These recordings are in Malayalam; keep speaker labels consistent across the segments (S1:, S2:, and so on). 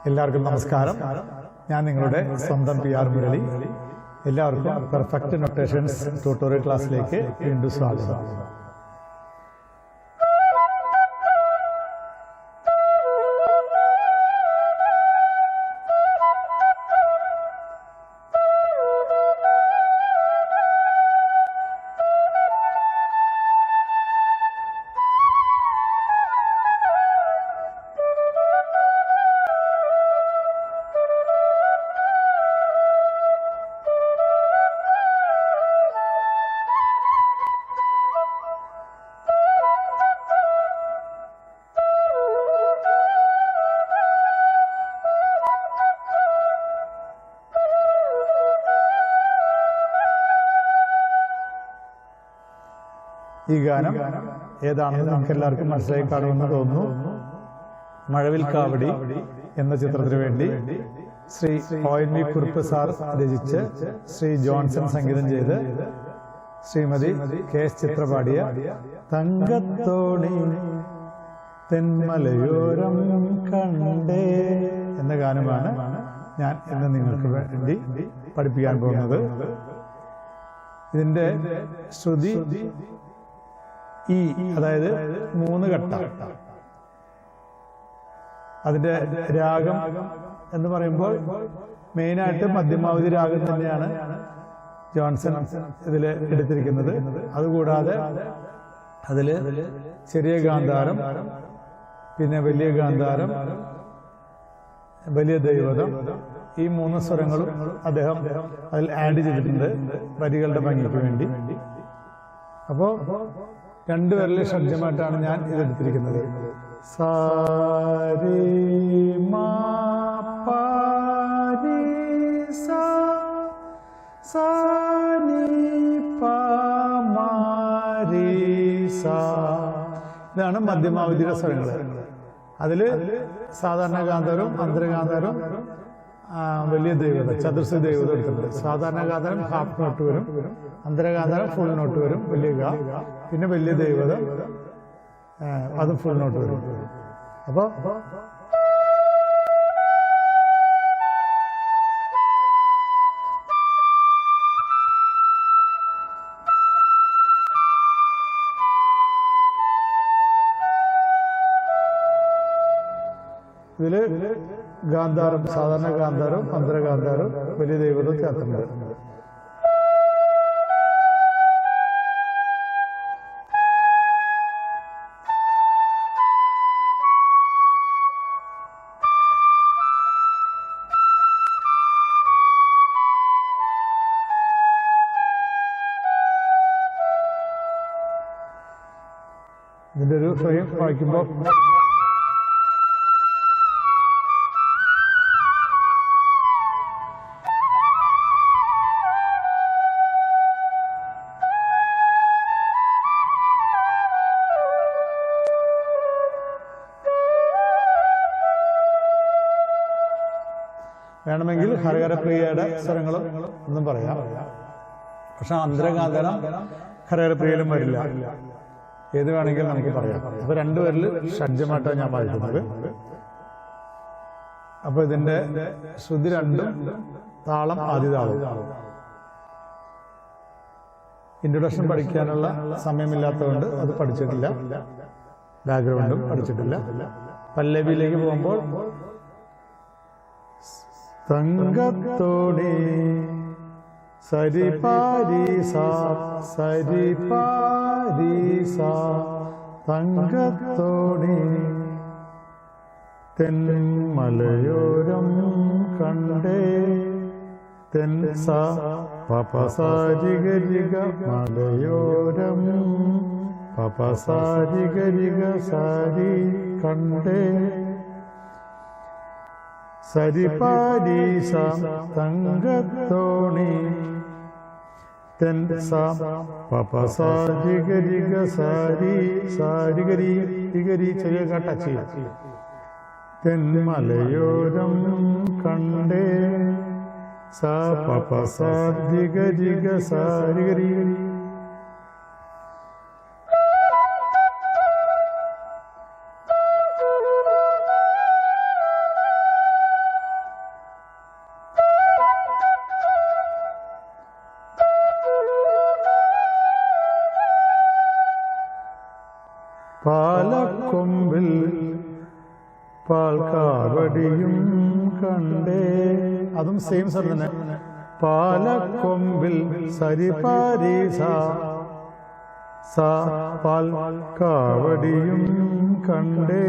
S1: എല്ലാവർക്കും നമസ്കാരം. ഞാൻ നിങ്ങളുടെ സ്വന്തം PR മുരളി. എല്ലാവർക്കും പെർഫെക്റ്റ് നൊട്ടേഷൻസ് ട്യൂട്ടോറിയൽ ക്ലാസ്സിലേക്ക് വീണ്ടും സ്വാഗതം. ഈ ഗാനം ഏതാണെന്ന് നമുക്ക് എല്ലാവർക്കും മനസ്സിലായി കാണുമെന്ന് തോന്നുന്നു. മഴവിൽ കാവടി എന്ന ചിത്രത്തിന് വേണ്ടി ശ്രീ ONV കുറുപ്പ് സാർ രചിച്ച് ശ്രീ ജോൺസൺ സംഗീതം ചെയ്ത് ശ്രീമതി KS ചിത്ര പാടിയ തങ്കത്തോണി തെന്മലയോരം കണ്ടേ എന്ന ഗാനമാണ് ഞാൻ ഇന്ന് നിങ്ങൾക്ക് വേണ്ടി പഠിപ്പിക്കാൻ പോകുന്നത്. ഇതിന്റെ ശ്രുതി ഈ, അതായത് 3 ഘട്ടം. അതിന്റെ രാഗം എന്ന് പറയുമ്പോൾ മെയിനായിട്ട് മധ്യമാവധി രാഗം തന്നെയാണ് ജോൺസൺ ഇതിൽ എടുത്തിരിക്കുന്നത്. അതുകൂടാതെ അതില് ചെറിയ ഗാന്ധാരം, പിന്നെ വലിയ ഗാന്ധാരം, വലിയ ദൈവതം, ഈ 3 സ്വരങ്ങളും അദ്ദേഹം അതിൽ ആഡ് ചെയ്തിട്ടുണ്ട് വരികളുടെ ഭംഗിക്ക് വേണ്ടി. അപ്പോ 2 വിരലിലെ ഷഡ്ജമായിട്ടാണ് ഞാൻ ഇതെടുത്തിരിക്കുന്നത്. സാരി മാ പാ രി സാ സാ നി പാ മാ രി സാ. ഇതാണ് മധ്യമാവധിയുടെ സ്വരങ്ങൾ. അതില് സാധാരണ ഗാന്ധാരവും അന്തരഗാന്ധാരവും വലിയ ദൈവത, ചതുർശ്ര ദൈവത എടുത്തിട്ടുണ്ട്. സാധാരണ ഗാന്ധാരം ഹാഫ് നോട്ട് വരും, അന്തരഗാന്ധാരം ഫുൾ നോട്ട് വരും, വലിയ ഗാ. പിന്നെ വലിയ ദൈവത അതും ഫുൾ നോട്ട് വരും. അപ്പൊ ഇതില് ഗാന്ധാരം, സാധാരണ ഗാന്ധാരം, അന്തരഗാന്ധാരം, വലിയ ദൈവതം ചേർത്തുണ്ട്. ഇതിന്റെ ഒരു സ്വയം വായിക്കുമ്പോൾ വേണമെങ്കിൽ ഹരഹരപ്രിയയുടെ സ്വരങ്ങളും ഒന്നും പറയാം. പക്ഷെ അന്തരഗാന്ധാരം ഹരഹരപ്രിയയിലും വരില്ല. ഏത് വേണമെങ്കിലും നമുക്ക് പറയാം. അപ്പൊ 2 പേരിൽ ഷഡ്ജമായിട്ടാണ് ഞാൻ വായിക്കുന്നത്. അപ്പൊ ഇതിന്റെ ശ്രുതി 2ഉം താളം ആദ്യ താളം. ഇൻട്രൊഡക്ഷൻ പഠിക്കാനുള്ള സമയമില്ലാത്തതുകൊണ്ട് അത് പഠിച്ചിട്ടില്ല, ബാക്ക്ഗ്രൗണ്ടും പഠിച്ചിട്ടില്ല. പല്ലവിയിലേക്ക് പോകുമ്പോൾ തങ്കത്തോണി സരി പാരി സാ സരി പാരി സാ തങ്കത്തോണി തെന്മലയോരം കണ്ടേ തെൻ സാ പപ സാരി ഗരിക മലയോരം പപ സാരി ഗരിക സാരി കണ്ടേ സരി പാരി സാ തങ്കത്തോണി തെൻ സാ പപ സാരി ഗരിക സാരി സാരി ഗരി ഗരി ചെറിയ ടച്ച് ചെയ്യും. തെന്മലയോരം കണ്ടേ സാ പപ സാരി ഗരിക സാരി ഗരി. പാലക്കൊമ്പിൽ പാൽക്കാവടിയും കണ്ടേ. അതും സെയിം സ്വരം തന്നെ. പാലക്കൊമ്പിൽ സരിപാരീസ സാ പാൽക്കാവടിയും കണ്ടേ.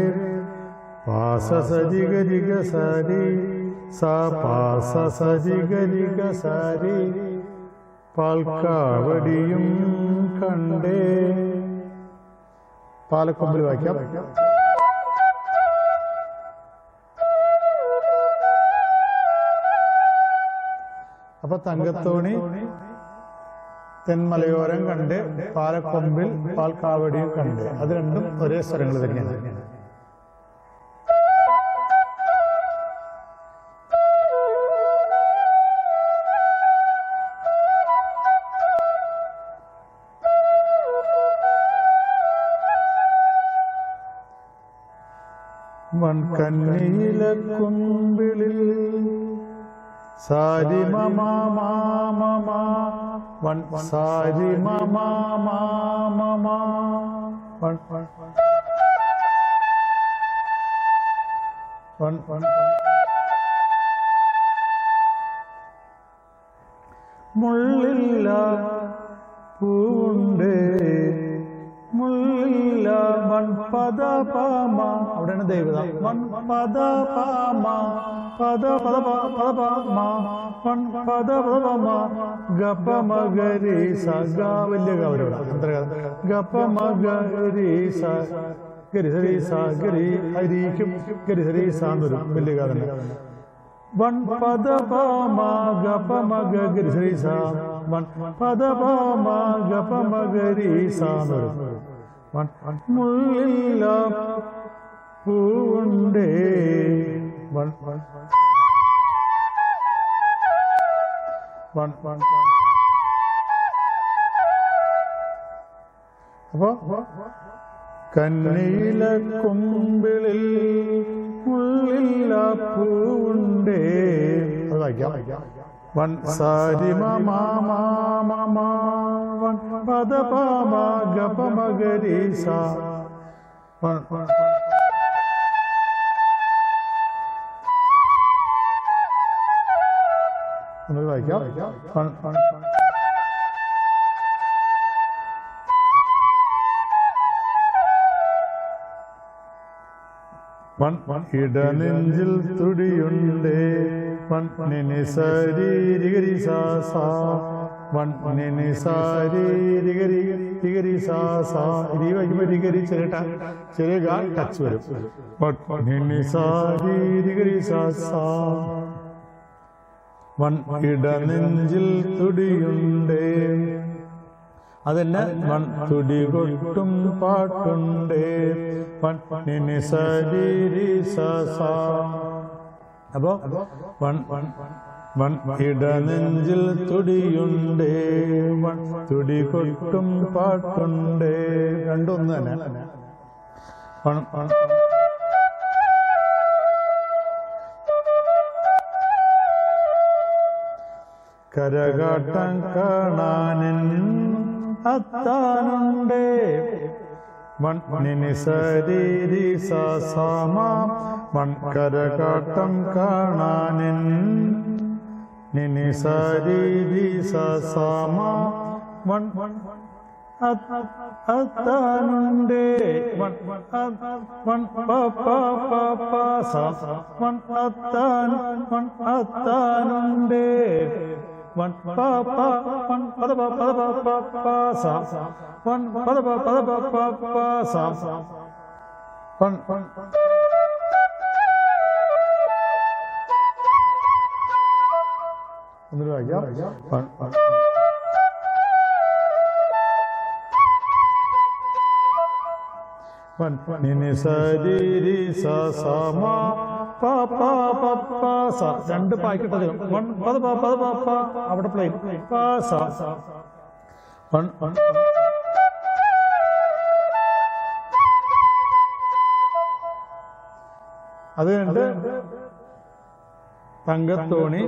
S1: പാസ സരിഗരിക സരി സാ പാസ സരിഗരിക സരി പാൽക്കാവടിയും കണ്ടേ. പാലക്കൊമ്പിൽ വായിക്കാം. അപ്പൊ തങ്കത്തോണി തെന്മലയോരം കണ്ട് പാലക്കൊമ്പിൽ പാൽക്കാവടിയും കണ്ട്. അത് രണ്ടും ഒരേ സ്വരങ്ങൾ തന്നെയാണ്. മൺകന്നിയിലക്കുമ്പിളിൽ സാരി മമാ മാമമാ വൺ സാരി മമാ മാമമാ വൺ വൺ വൺ മുള്ളില്ല പൂവുണ്ടേ മുള്ളില്ല മൺപദപാമ. അവിടെയാണ് ദേവത. മൺപദപാമ പദ പദ പദ മൺപദ പദപമ ഗപമഗരി സ ഗ വലിയ ഗൗരവ ഗപമഗരി സ ഗരി ഹരി സ ഗരി ഹരിക്കും ഗരി ഹരി സാന്നൊരു വലിയ ഗാഥ. വൺ പദപമ ഗപമഗ ഗരി ഹരി സ വൺ പദപമ ഗപമഗരി സാന്നൊരു. മുള്ളില്ല പൂവുണ്ടേ വൺ വൺ വൺ വൺ. അപ്പൊ കന്നിയില കുമ്പിളിൽ മുള്ളില്ല പൂവുണ്ടേ. അത് വായിക്കാം. വൺ സാരി മമാ മാമമാ വൺ പദപാമ ഗപമഗരി സ വൺ വൺ. ഒന്ന് വായിക്കാം. One one one one. ഇടനെഞ്ചിൽ തുടിയുണ്ടേ വൺ നിനി സരീരിഗരി സാ സാ വൺ നിനി സാരീരിഗരി സാ സാ. ഇരി വയ്ക്കുമ്പോൾ രിഗരി ചെറിയ ഗാ ടച്ച് വരും. വൺ നിനി സാരീരിഗരി സാ സാ വൺ. ഇടനെഞ്ചിൽ തുടിയുണ്ടേ അതന്നെ. വൺ തുടി കൊട്ടും പാട്ടുണ്ടേ വൺ നിനി സരീരി സാ സാ. അപ്പോ വൺ വൺ വൺ. ഇടനെഞ്ചിൽ തുടിയുണ്ടേ വൺ തുടി കൊട്ടും പാട്ടുണ്ടേ. രണ്ടൊന്ന് തന്നെ. One one. കരകാട്ടം കാണാനൻ അത്താനുണ്ടേ വൺ നിനി സരീരി സാ സാമ വൺ. കരകാട്ടം കാണാനൻ നിനി സരീരി സാ സാമ വൺ അത്താനുണ്ടേ വൺ വൺ പ പ പ പ സ വൺ അത്താൻ വൺ അത്താനുണ്ടേ വൺ പ പ വൺ പദ പ പദ പ പ സ വൺ പദ പ പദ പ പ സ വൺ വൺ. ഒന്നിനു വായിക്കാം. One one. വൺ നിനി സരീരി സ സമ പ പ പ പ സ. രണ്ട് പാക്കറ്റ് അധികം. വൺ പദ പ പദ പ പ അവിടെ പ്ലെയിൻ പ സ വൺ വൺ. അത് കഴിഞ്ഞിട്ട് തങ്കത്തോണി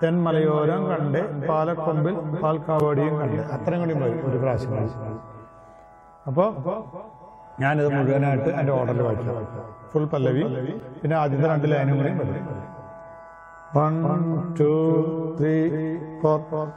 S1: തെന്മലയോരം കണ്ട് പാലക്കൊമ്പിൽ പാൽക്കാവടിയും കണ്ട്. അത്രയും കൂടി പോയി ഒരു പ്രാവശ്യം. അപ്പോ ഞാനിത് മുഴുവനായിട്ട് എൻ്റെ ഓർഡറിൽ വായിക്കാം. ഫുൾ പല്ലവി, പിന്നെ ആദ്യത്തെ 2 ലൈനും കൂടി വരും. 1 2 3 4.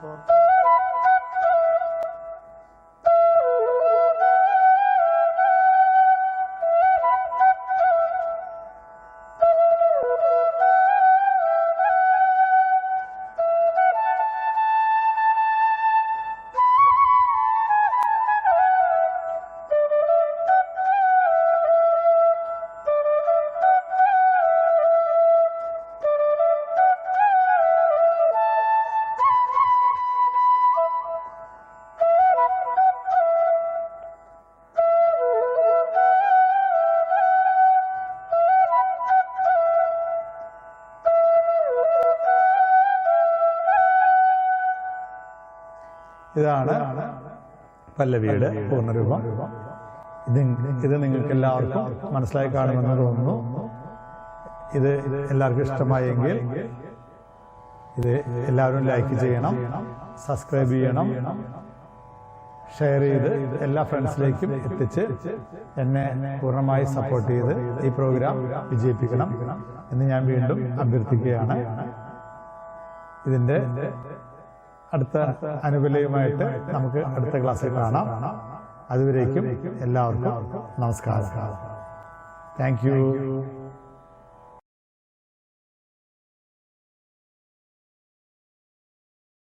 S1: ഇതാണ് പല്ലവിയുടെ പൂർണ്ണരൂപം. ഇത് നിങ്ങൾക്ക് എല്ലാവർക്കും മനസ്സിലായി കാണുമെന്ന് തോന്നുന്നു. ഇത് എല്ലാവർക്കും ഇഷ്ടമായെങ്കിൽ ഇത് എല്ലാവരും ലൈക്ക് ചെയ്യണം, സബ്സ്ക്രൈബ് ചെയ്യണം, ഷെയർ ചെയ്ത് എല്ലാ ഫ്രണ്ട്സിലേക്കും എത്തിച്ച് എന്നെ പൂർണ്ണമായി സപ്പോർട്ട് ചെയ്ത് ഈ പ്രോഗ്രാം വിജയിപ്പിക്കണം എന്ന് ഞാൻ വീണ്ടും അഭ്യർത്ഥിക്കുകയാണ്. ഇതിന്റെ അടുത്ത അനുകൂലയുമായിട്ട് നമുക്ക് അടുത്ത ക്ലാസ്സിൽ കാണാം. അതുവരേക്കും എല്ലാവർക്കും നമസ്കാരം. Thank you.